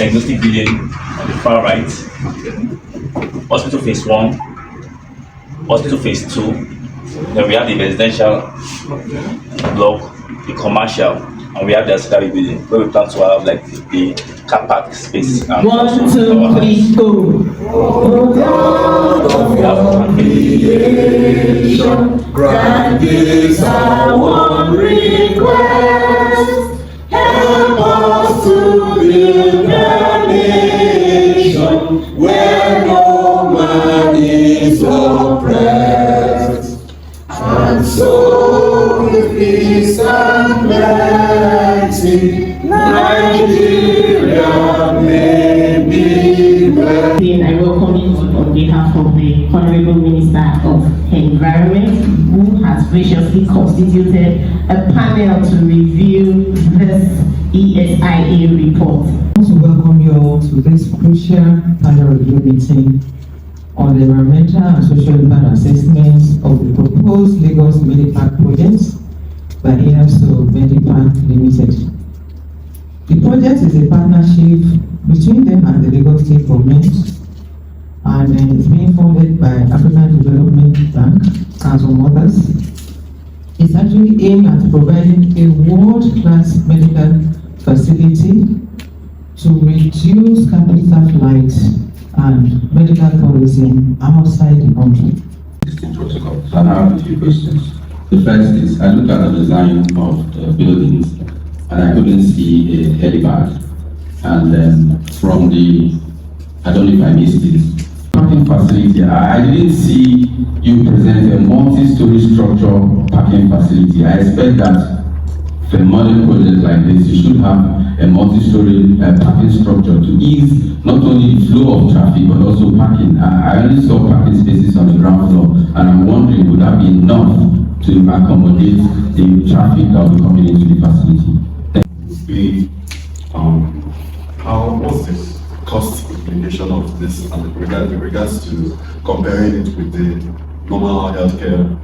diagnostic building on the far right, hospital phase 1, hospital phase 2, then we have the residential block, the commercial, and we have the auxiliary building where we plan to have like the car park space. And 1, 2, 3, go. Grant this our one request. Help us to build a nation where no man is oppressed, and so with peace and plenty, Nigeria may be blessed. I welcome you on behalf of the Honorable Minister of Environment, who has graciously constituted a panel to review this EIA report. I want to welcome you all to this crucial panel review meeting on the environmental and social impact assessments of the proposed Lagos MediPark projects by IASO MediPark Limited. The project is a partnership between them and the Lagos State government, and it's being funded by African Development Bank and some others. It's actually aimed at providing a world-class medical facility to reduce capital flight and medical tourism outside the country. Protocols. I have a few questions. The first is, I looked at the design of the buildings and I couldn't see a helipad. And then from the, I don't know if I missed it, parking facility, I didn't see you present a multi-story structure parking facility. I expect that for a modern project like this, you should have a multi-story parking structure to ease not only the flow of traffic but also parking. I only saw parking spaces on the ground floor, and I'm wondering, would that be enough to accommodate the traffic that will be coming into the facility? What's the cost implication of this and in regards to comparing it with the normal healthcare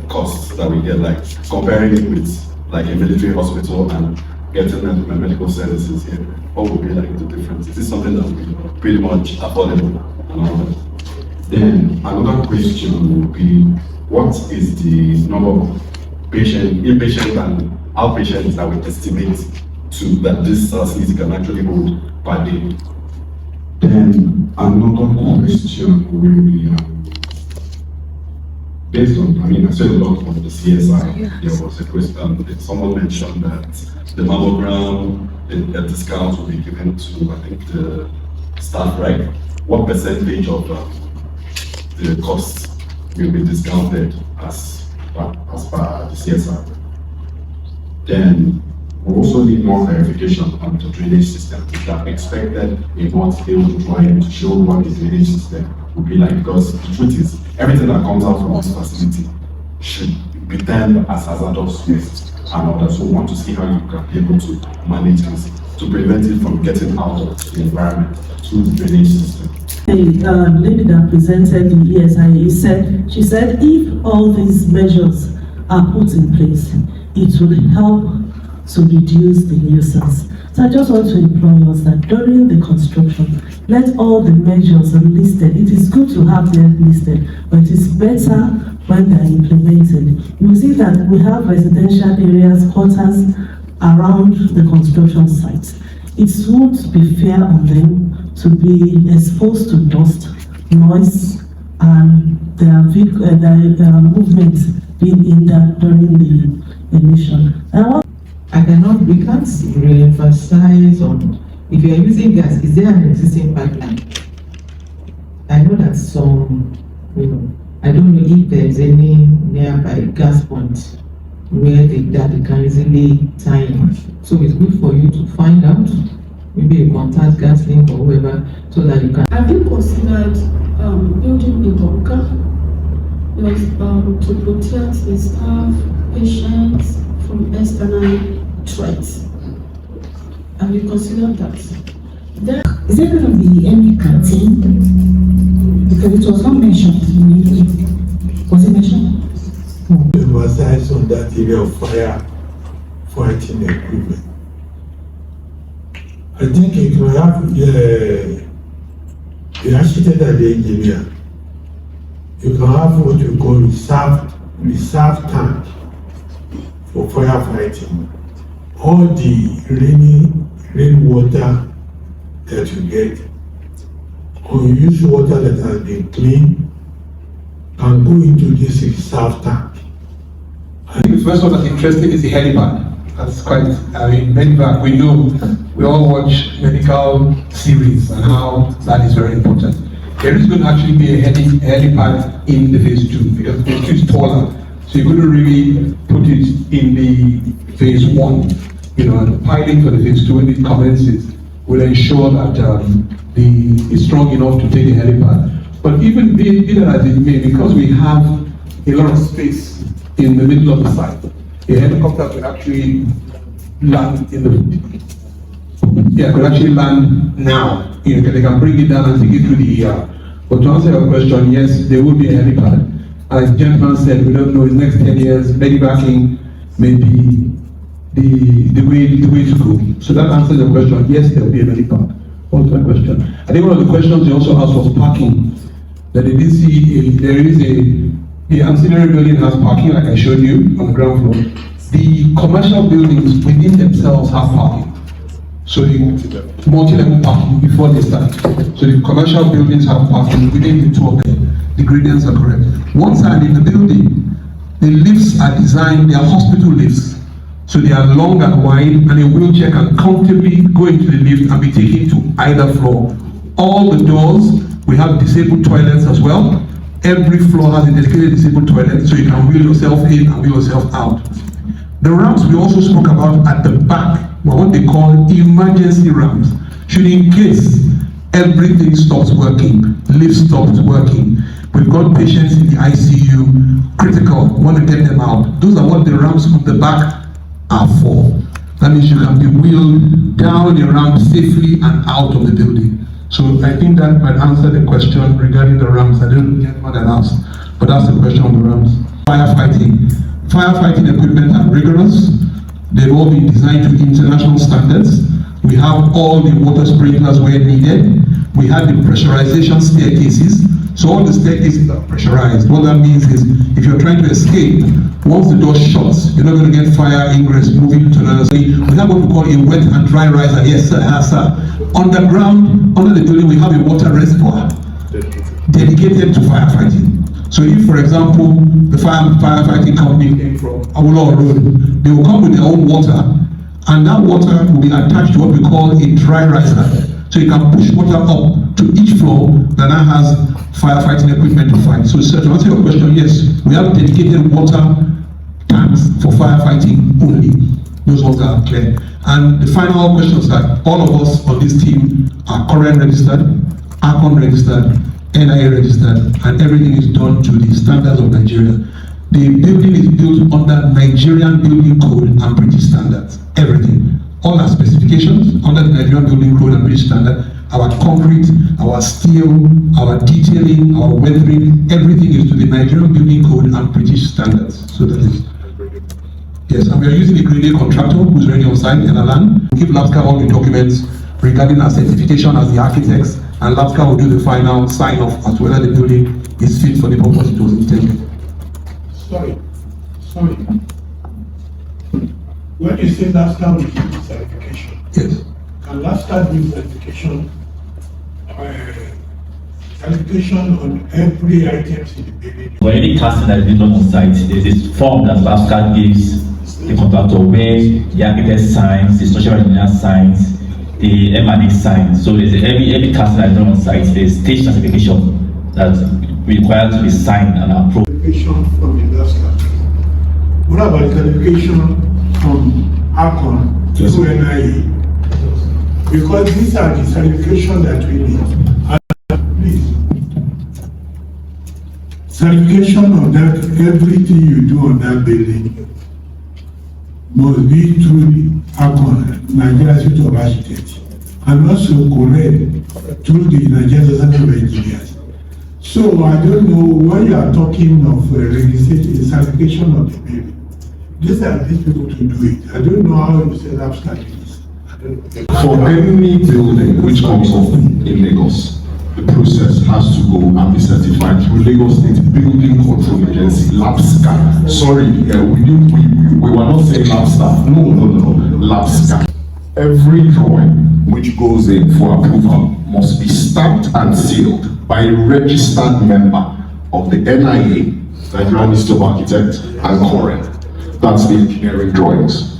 costs that we get, like comparing it with like a military hospital and getting medical services here? What would be like the difference? Is this something that would be pretty much affordable and all that? Then another question would be, what is the number of inpatient and outpatients that we estimate that this facility can actually hold per day? Then another question will be, based on, I said a lot of the CSI, there was a question, Someone mentioned that the mammogram, a discount will be given to, I think, the staff, right? What percentage of the costs will be discounted as per the CSI? Then we also need more clarification on the drainage system. We have expected a more detailed drawing to show what the drainage system would be like, because the truth is, everything that comes out from this facility should be termed as hazardous waste and all that. So we want to see how you can be able to manage this to prevent it from getting out of the environment through the drainage system. The lady that presented the EIA she said if all these measures are put in place, it will help to reduce the nuisance. So I just want to implore us that during the construction, let all the measures listed. It is good to have them listed, but it is better when they are implemented. You will see that we have residential areas, quarters around the construction sites. It would be fair on them to be exposed to dust, noise, and their movement being hindered during the emission. We can't re-emphasize on, if you are using gas, is there an existing pipeline? I know that some, I don't know if there is any nearby gas point where that they can easily tie in. So it's good for you to find out, maybe you contact GasLink or whoever, so that you can. Have you considered building a bunker to protect the staff, patients from external threats? Have you considered that? Is there going to be any canteen? Because it was not mentioned immediately. Was it mentioned? Emphasize on that area of fighting equipment. I think it will have the architect and the engineer. You can have what you call reserve tank for firefighting. All the rainwater that you get, unused water that has been cleaned, can go into this reserve tank. I think the first one that's interesting is the helipad. That's quite, MediPark, we know, we all watch medical series and how that is very important. There is going to actually be a helipad in the phase 2 because phase 2 is taller. So you're going to really put it in the phase 1. And the piling for the phase 2 when it commences will ensure that it's strong enough to take a helipad. But even be that as it may, because we have a lot of space in the middle of the site, a helicopter could actually land could actually land now. They can bring it down and take it through the ER. But to answer your question, yes, there will be a helipad. As the gentleman said, we don't know in the next 10 years, medibacking may be the way to go. So that answers the question. Yes, there will be a helipad. What's that question? I think one of the questions they also asked was parking. That they did see there is the ancillary building has parking, like I showed you on the ground floor. The commercial buildings within themselves have parking. So the multi-level parking before they start. So the commercial buildings have parking within the two of them. The gradients are correct. One side in the building, the lifts are designed, they are hospital lifts. So they are long and wide, and a wheelchair can comfortably go into the lift and be taken to either floor. All the doors, we have disabled toilets as well. Every floor has a dedicated disabled toilet, so you can wheel yourself in and wheel yourself out. The ramps we also spoke about at the back were what they call emergency ramps. Should in case everything stops working, lift stops working, we've got patients in the ICU, critical, want to get them out. Those are what the ramps on the back are for. That means you can be wheeled down the ramp safely and out of the building. So I think that might answer the question regarding the ramps. I don't get what that asked, but that's the question on the ramps. Firefighting. Firefighting equipment are rigorous. They've all been designed to international standards. We have all the water sprinklers where needed. We have the pressurization staircases. So all the staircases are pressurized. What that means is if you're trying to escape, once the door shuts, you're not going to get fire ingress moving to another side. We have what we call a wet and dry riser. Yes, sir. Yes, sir. Underground, under the building, we have a water reservoir dedicated to firefighting. So if, for example, the firefighting company came from Awolowo Road, they will come with their own water, and that water will be attached to what we call a dry riser. So you can push water up to each floor that now has firefighting equipment to fight. So, sir, to answer your question, yes, we have dedicated water tanks for firefighting only. Those ones are clear. And the final question is that all of us on this team are current registered, ACON registered, NIA registered, and everything is done to the standards of Nigeria. The building is built under Nigerian Building Code and British standards. Everything. All our specifications under the Nigerian Building Code and British standard, our concrete, our steel, our detailing, our weathering, everything is to the Nigerian Building Code and British standards. So that is. Yes, and we are using a graded contractor who's ready on site in Alan. We'll give LABSCA all the documents regarding our certification as the architects, and LABSCA will do the final sign-off as to whether the building is fit for the purpose it was intended. Sorry. When you say LABSCA will do certification, yes. Can LABSCA do certification on every item in the building? For any casting that is done on site, there's this form that LABSCA gives the contractor where the architect signs, the structural engineer signs, the M&E signs. So there's every casting that is done on site, there's stage certification that's required to be signed and approved. Certification from the LABSCA. What about certification from ACON to NIA? Because these are the certification that we need. Please. Certification of that, everything you do on that building must be through the ACON, Nigeria Institute of Architects, and also correct through the Nigerian Society of Engineers. So I don't know when you are talking of certification of the building. These are these people to do it. I don't know how you set up strategies. For any building which comes up in Lagos, the process has to go and be certified through Lagos State Building Control Agency, LabScan. Sorry, we were not saying lab staff. No, LabScan. Every drawing which goes in for approval must be stamped and sealed by a registered member of the NIA, Nigerian Institute of Architects, and COREN. That's the engineering drawings.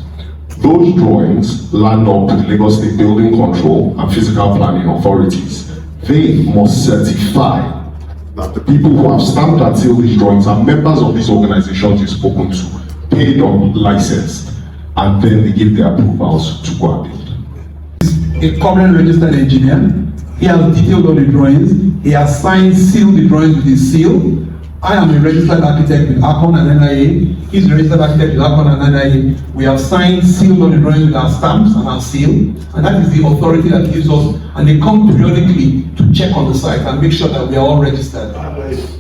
Those drawings land up to the Lagos State Building Control and Physical Planning authorities. They must certify that the people who have stamped and sealed these drawings are members of these organizations you've spoken to, paid or licensed, and then they give their approvals to go and build. A current registered engineer, he has detailed all the drawings, he has signed, sealed the drawings with his seal. I am a registered architect with ACON and NIA. He's a registered architect with ACON and NIA. We have signed, sealed all the drawings with our stamps and our seal. And that is the authority that gives us, and they come periodically to check on the site and make sure that we are all registered.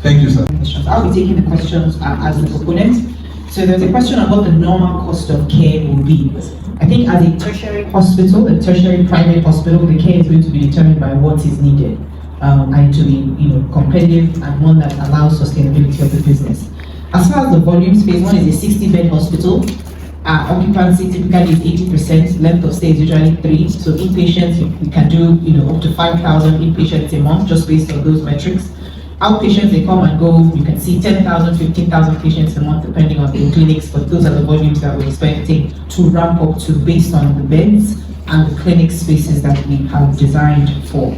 Thank you, sir. I'll be taking the questions as the proponent. So there's a question on what the normal cost of care will be. I think as a tertiary hospital, a tertiary private hospital, the care is going to be determined by what is needed. And to be competitive and one that allows sustainability of the business. As far as the volumes, phase 1 is a 60-bed hospital. Occupancy typically is 80%, length of stay is usually 3. So inpatients, we can do up to 5,000 inpatients a month just based on those metrics. Outpatients, they come and go, you can see 10,000, 15,000 patients a month depending on the clinics, but those are the volumes that we're expecting to ramp up to based on the beds and the clinic spaces that we have designed for.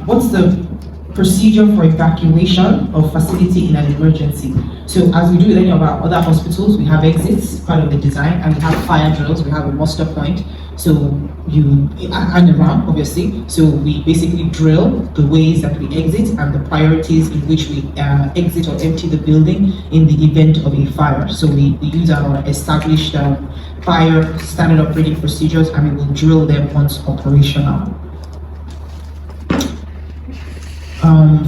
What's the procedure for evacuation of facility in an emergency? So as we do with any of our other hospitals, we have exits, part of the design, and we have fire drills, we have a muster point. So and a ramp, obviously. So we basically drill the ways that we exit and the priorities in which we exit or empty the building in the event of a fire. So we use our established fire standard operating procedures, and we will drill them once operational.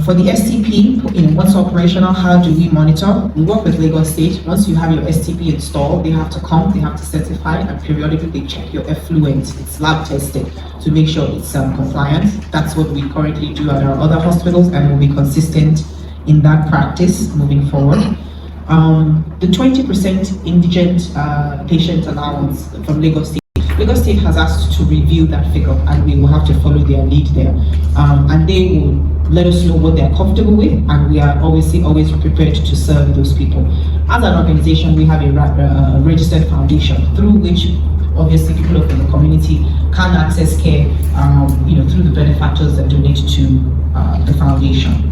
For the STP, once operational, how do we monitor? We work with Lagos State. Once you have your STP installed, they have to come, they have to certify, and periodically they check your effluent. It's lab tested to make sure it's compliant. That's what we currently do at our other hospitals, and will be consistent in that practice moving forward. The 20% indigent patient allowance from Lagos State. Lagos State has asked to review that figure, and we will have to follow their lead there. And they will let us know what they're comfortable with, and we are obviously always prepared to serve those people. As an organization, we have a registered foundation through which obviously people from the community can access care through the benefactors that donate to the foundation.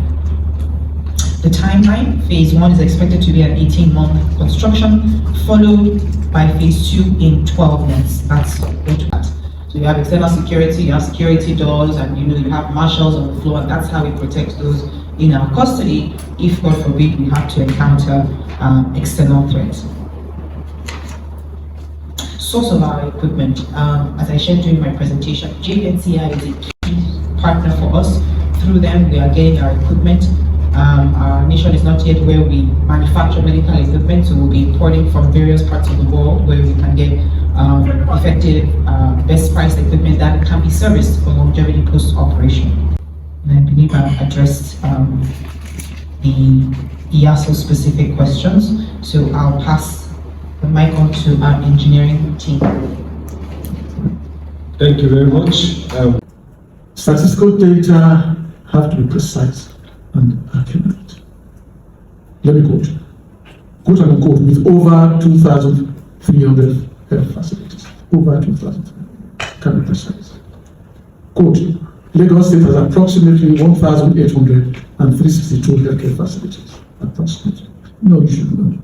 The timeline, phase 1 is expected to be an 18-month construction, followed by phase 2 in 12 months. That's what we have. So you have external security, you have security doors, and you have marshals on the floor, and that's how we protect those in our custody if, God forbid, we have to encounter external threats. Source of our equipment. As I shared during my presentation, JNCI is a key partner for us. Through them, we are getting our equipment. Our nation is not yet where we manufacture medical equipment, so we'll be importing from various parts of the world where we can get effective, best priced equipment that can be serviced for longevity post-operation. And I believe I've addressed the IASO specific questions, so I'll pass the mic on to our engineering team. Thank you very much. Statistical data have to be precise and accurate. Let me quote unquote, with over 2,300 health facilities. Over 2,300, can be precise. Quote, Lagos State has approximately 1,862 healthcare facilities. Approximately. No, you should know.